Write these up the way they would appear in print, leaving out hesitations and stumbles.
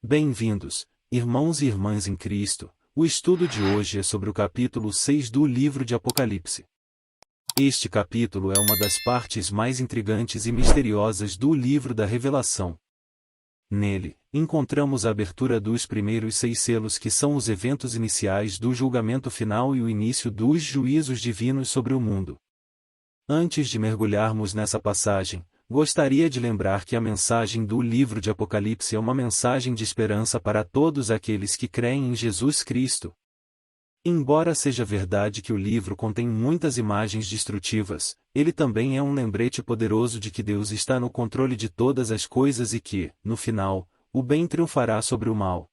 Bem-vindos, irmãos e irmãs em Cristo. O estudo de hoje é sobre o capítulo 6 do livro de Apocalipse. Este capítulo é uma das partes mais intrigantes e misteriosas do livro da Revelação. Nele, encontramos a abertura dos primeiros 6 selos, que são os eventos iniciais do julgamento final e o início dos juízos divinos sobre o mundo. Antes de mergulharmos nessa passagem, gostaria de lembrar que a mensagem do livro de Apocalipse é uma mensagem de esperança para todos aqueles que creem em Jesus Cristo. Embora seja verdade que o livro contém muitas imagens destrutivas, ele também é um lembrete poderoso de que Deus está no controle de todas as coisas e que, no final, o bem triunfará sobre o mal.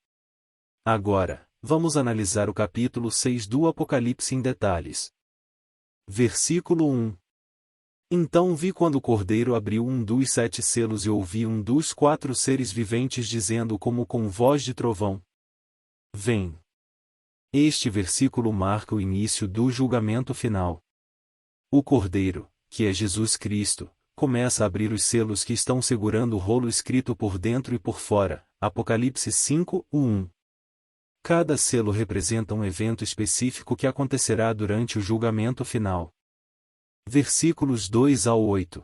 Agora, vamos analisar o capítulo 6 do Apocalipse em detalhes. Versículo 1. Então vi quando o Cordeiro abriu um dos 7 selos e ouvi um dos 4 seres viventes dizendo como com voz de trovão: Vem. Este versículo marca o início do julgamento final. O Cordeiro, que é Jesus Cristo, começa a abrir os selos que estão segurando o rolo escrito por dentro e por fora. Apocalipse 5, 1. Cada selo representa um evento específico que acontecerá durante o julgamento final. Versículos 2 ao 8.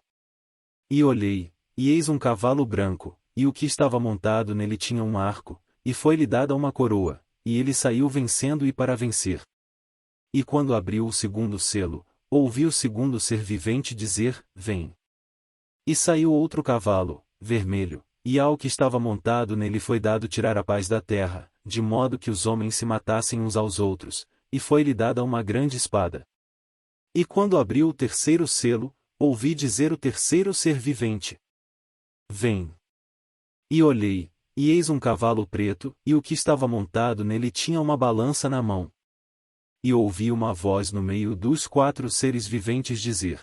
E olhei, e eis um cavalo branco, e o que estava montado nele tinha um arco, e foi-lhe dada uma coroa, e ele saiu vencendo e para vencer. E quando abriu o segundo selo, ouvi o segundo ser vivente dizer: Vem. E saiu outro cavalo, vermelho, e ao que estava montado nele foi dado tirar a paz da terra, de modo que os homens se matassem uns aos outros, e foi-lhe dada uma grande espada. E quando abriu o terceiro selo, ouvi dizer o terceiro ser vivente: Vem. E olhei, e eis um cavalo preto, e o que estava montado nele tinha uma balança na mão. E ouvi uma voz no meio dos 4 seres viventes dizer: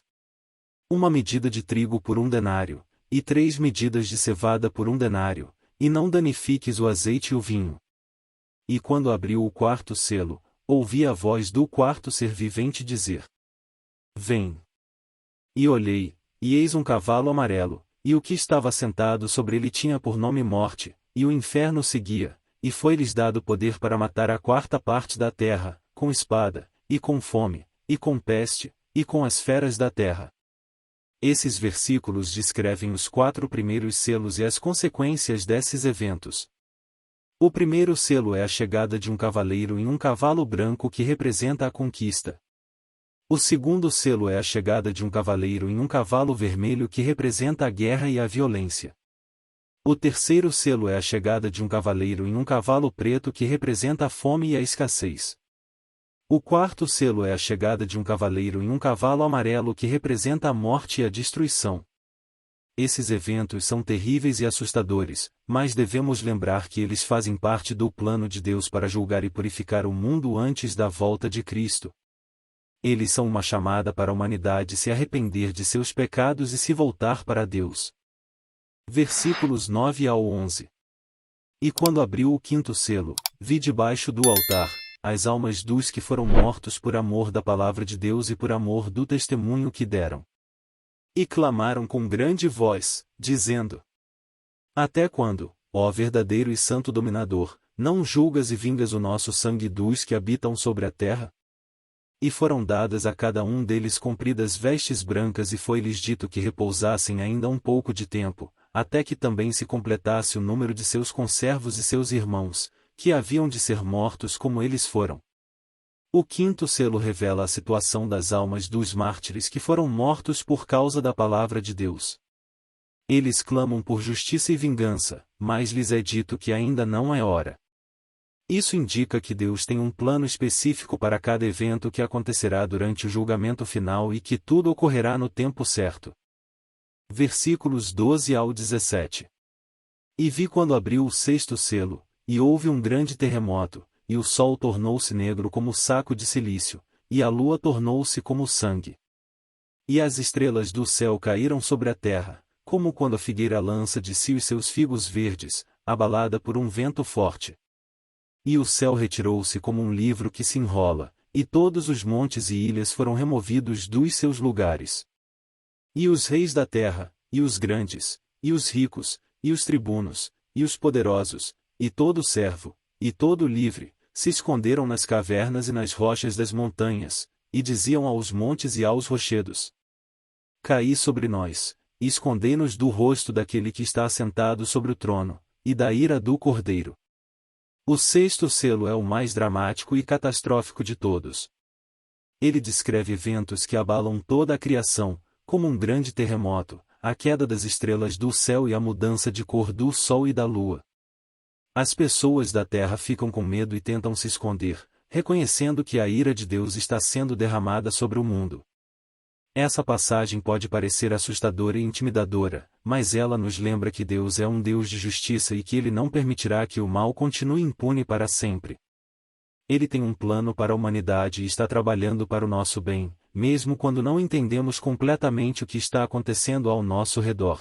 Uma medida de trigo por 1 denário, e 3 medidas de cevada por 1 denário, e não danifiques o azeite e o vinho. E quando abriu o 4º selo, ouvi a voz do 4º ser vivente dizer: Vem. E olhei, e eis um cavalo amarelo, e o que estava sentado sobre ele tinha por nome Morte, e o inferno o seguia, e foi-lhes dado poder para matar a 4ª parte da terra, com espada, e com fome, e com peste, e com as feras da terra. Esses versículos descrevem os 4 primeiros selos e as consequências desses eventos. O primeiro selo é a chegada de um cavaleiro em um cavalo branco que representa a conquista. O segundo selo é a chegada de um cavaleiro em um cavalo vermelho que representa a guerra e a violência. O terceiro selo é a chegada de um cavaleiro em um cavalo preto que representa a fome e a escassez. O 4º selo é a chegada de um cavaleiro em um cavalo amarelo que representa a morte e a destruição. Esses eventos são terríveis e assustadores, mas devemos lembrar que eles fazem parte do plano de Deus para julgar e purificar o mundo antes da volta de Cristo. Eles são uma chamada para a humanidade se arrepender de seus pecados e se voltar para Deus. Versículos 9 ao 11. E quando abriu o 5º selo, vi debaixo do altar as almas dos que foram mortos por amor da palavra de Deus e por amor do testemunho que deram. E clamaram com grande voz, dizendo: Até quando, ó verdadeiro e santo dominador, não julgas e vingas o nosso sangue dos que habitam sobre a terra? E foram dadas a cada um deles compridas vestes brancas e foi-lhes dito que repousassem ainda um pouco de tempo, até que também se completasse o número de seus conservos e seus irmãos, que haviam de ser mortos como eles foram. O 5º selo revela a situação das almas dos mártires que foram mortos por causa da palavra de Deus. Eles clamam por justiça e vingança, mas lhes é dito que ainda não é hora. Isso indica que Deus tem um plano específico para cada evento que acontecerá durante o julgamento final e que tudo ocorrerá no tempo certo. Versículos 12 ao 17. E vi quando abriu o 6º selo, e houve um grande terremoto, e o sol tornou-se negro como saco de cilício, e a lua tornou-se como sangue. E as estrelas do céu caíram sobre a terra, como quando a figueira lança de si os seus figos verdes, abalada por um vento forte. E o céu retirou-se como um livro que se enrola, e todos os montes e ilhas foram removidos dos seus lugares. E os reis da terra, e os grandes, e os ricos, e os tribunos, e os poderosos, e todo servo, e todo livre, se esconderam nas cavernas e nas rochas das montanhas, e diziam aos montes e aos rochedos: caí sobre nós, e escondei-nos do rosto daquele que está assentado sobre o trono, e da ira do Cordeiro. O sexto selo é o mais dramático e catastrófico de todos. Ele descreve eventos que abalam toda a criação, como um grande terremoto, a queda das estrelas do céu e a mudança de cor do sol e da lua. As pessoas da terra ficam com medo e tentam se esconder, reconhecendo que a ira de Deus está sendo derramada sobre o mundo. Essa passagem pode parecer assustadora e intimidadora, mas ela nos lembra que Deus é um Deus de justiça e que Ele não permitirá que o mal continue impune para sempre. Ele tem um plano para a humanidade e está trabalhando para o nosso bem, mesmo quando não entendemos completamente o que está acontecendo ao nosso redor.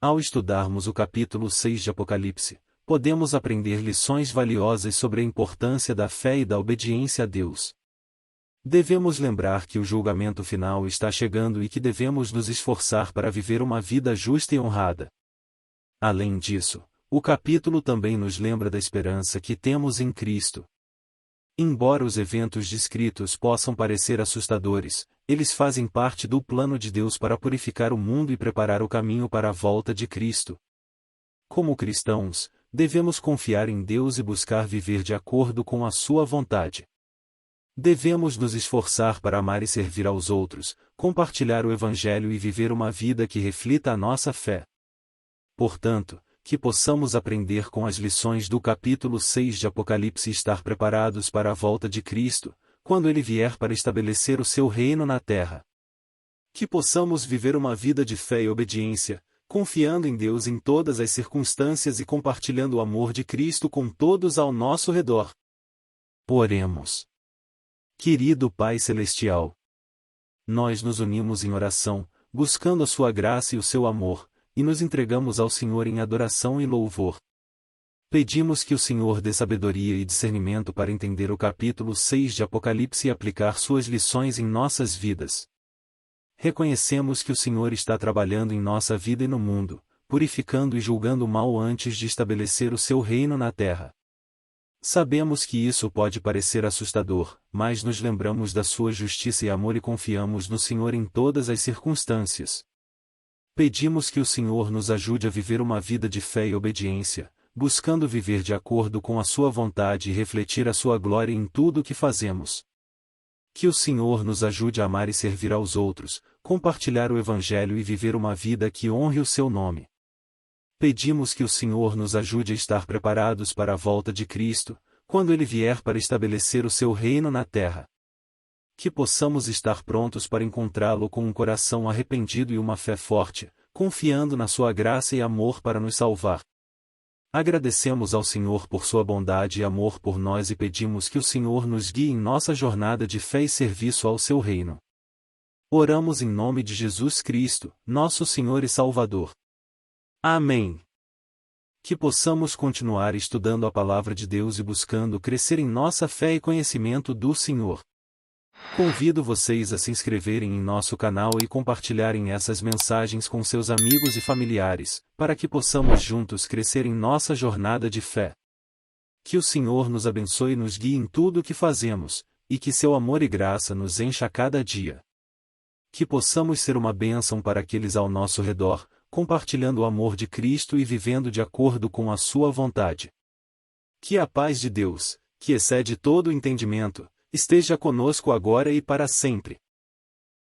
Ao estudarmos o capítulo 6 de Apocalipse, podemos aprender lições valiosas sobre a importância da fé e da obediência a Deus. Devemos lembrar que o julgamento final está chegando e que devemos nos esforçar para viver uma vida justa e honrada. Além disso, o capítulo também nos lembra da esperança que temos em Cristo. Embora os eventos descritos possam parecer assustadores, eles fazem parte do plano de Deus para purificar o mundo e preparar o caminho para a volta de Cristo. Como cristãos, devemos confiar em Deus e buscar viver de acordo com a sua vontade. Devemos nos esforçar para amar e servir aos outros, compartilhar o Evangelho e viver uma vida que reflita a nossa fé. Portanto, que possamos aprender com as lições do capítulo 6 de Apocalipse e estar preparados para a volta de Cristo, quando Ele vier para estabelecer o seu reino na terra. Que possamos viver uma vida de fé e obediência, confiando em Deus em todas as circunstâncias e compartilhando o amor de Cristo com todos ao nosso redor. Oremos. Querido Pai Celestial, nós nos unimos em oração, buscando a sua graça e o seu amor, e nos entregamos ao Senhor em adoração e louvor. Pedimos que o Senhor dê sabedoria e discernimento para entender o capítulo 6 de Apocalipse e aplicar suas lições em nossas vidas. Reconhecemos que o Senhor está trabalhando em nossa vida e no mundo, purificando e julgando o mal antes de estabelecer o seu reino na terra. Sabemos que isso pode parecer assustador, mas nos lembramos da sua justiça e amor e confiamos no Senhor em todas as circunstâncias. Pedimos que o Senhor nos ajude a viver uma vida de fé e obediência, buscando viver de acordo com a sua vontade e refletir a sua glória em tudo o que fazemos. Que o Senhor nos ajude a amar e servir aos outros, compartilhar o Evangelho e viver uma vida que honre o seu nome. Pedimos que o Senhor nos ajude a estar preparados para a volta de Cristo, quando Ele vier para estabelecer o seu reino na terra. Que possamos estar prontos para encontrá-lo com um coração arrependido e uma fé forte, confiando na sua graça e amor para nos salvar. Agradecemos ao Senhor por sua bondade e amor por nós e pedimos que o Senhor nos guie em nossa jornada de fé e serviço ao seu reino. Oramos em nome de Jesus Cristo, nosso Senhor e Salvador. Amém. Que possamos continuar estudando a Palavra de Deus e buscando crescer em nossa fé e conhecimento do Senhor. Convido vocês a se inscreverem em nosso canal e compartilharem essas mensagens com seus amigos e familiares, para que possamos juntos crescer em nossa jornada de fé. Que o Senhor nos abençoe e nos guie em tudo o que fazemos, e que seu amor e graça nos encha a cada dia. Que possamos ser uma bênção para aqueles ao nosso redor, compartilhando o amor de Cristo e vivendo de acordo com a sua vontade. Que a paz de Deus, que excede todo o entendimento, esteja conosco agora e para sempre.